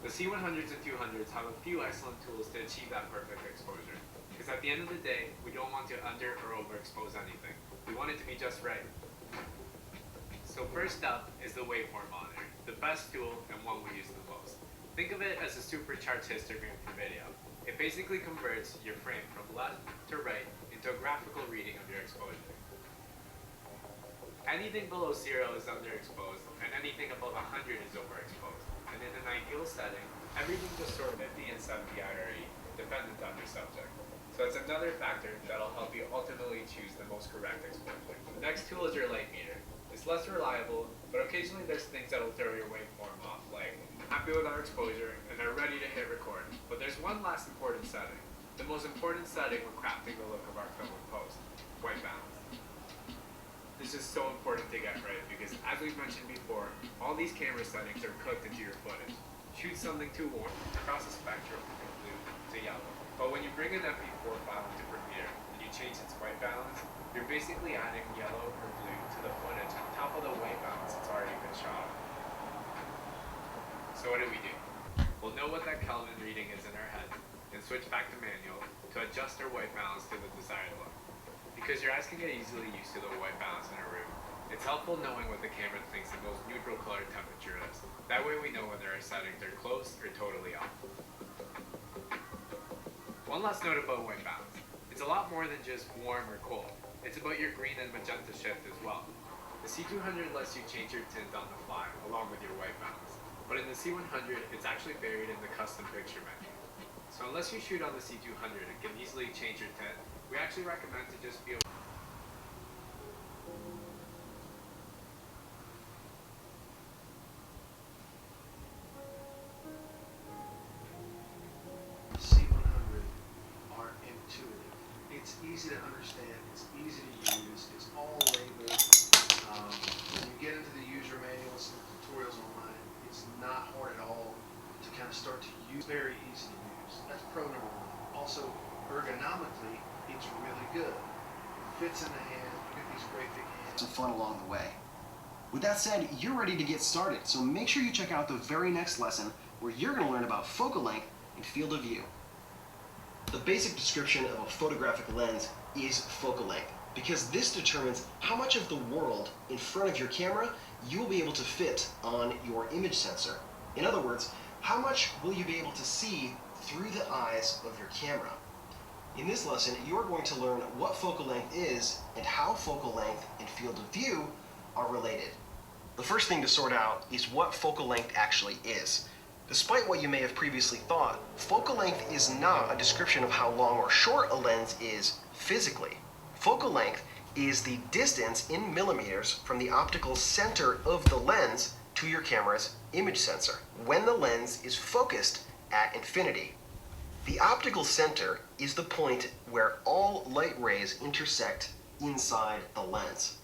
The C100s and 200s have a few excellent tools to achieve that perfect exposure. Because at the end of the day, we don't want to under or overexpose anything. We want it to be just right. So first up is the waveform monitor, the best tool and one we use the most. Think of it as a supercharged histogram for video. It basically converts your frame from left to right into a graphical reading of your exposure. Anything below 0 is underexposed, and anything above 100 is overexposed. And in an ideal setting, everything just sort of 50 and 70 IRE, dependent on your subject. So it's another factor that'll help you ultimately choose the most correct exposure. The next tool is your light meter. It's less reliable, but occasionally there's things that'll throw your waveform off, like happy with our exposure and are ready to hit record. But there's one last important setting, the most important setting when crafting the look of our film in post, white balance. This is so important to get right because, as we've mentioned before, all these camera settings are cooked into your footage. Shoot something too warm across the spectrum from blue to yellow. But when you bring an MP4 file into Premiere and you change its white balance, you're basically adding yellow or blue to the footage on top of the white balance that's already been shot. So what do? We'll know what that Kelvin reading is in our head and switch back to manual to adjust our white balance to the desired look. Because your eyes can get easily used to the white balance in a room, it's helpful knowing what the camera thinks the most neutral color temperature is. That way we know whether our settings are close or totally off. One last note about white balance. It's a lot more than just warm or cold. It's about your green and magenta shift as well. The C200 lets you change your tint on the fly, along with your white balance. But in the C100, it's actually buried in the custom picture menu. So unless you shoot on the C200 and can easily change your tint, we actually recommend to just be C100 are intuitive. It's easy to understand, it's easy to use, it's all labeled. When you get into the user manuals and the tutorials online, it's not hard at all to kind of start to use. Very easy to use. That's pro number one. Also, ergonomically, it's really good. It fits in the hand. You get these great big hands. Some fun along the way. With that said, you're ready to get started, so make sure you check out the very next lesson where you're going to learn about focal length and field of view. The basic description of a photographic lens is focal length, because this determines how much of the world in front of your camera you will be able to fit on your image sensor. In other words, how much will you be able to see through the eyes of your camera? In this lesson, you are going to learn what focal length is and how focal length and field of view are related. The first thing to sort out is what focal length actually is. Despite what you may have previously thought, focal length is not a description of how long or short a lens is physically. Focal length is the distance in millimeters from the optical center of the lens to your camera's image sensor when the lens is focused at infinity. The optical center is the point where all light rays intersect inside the lens.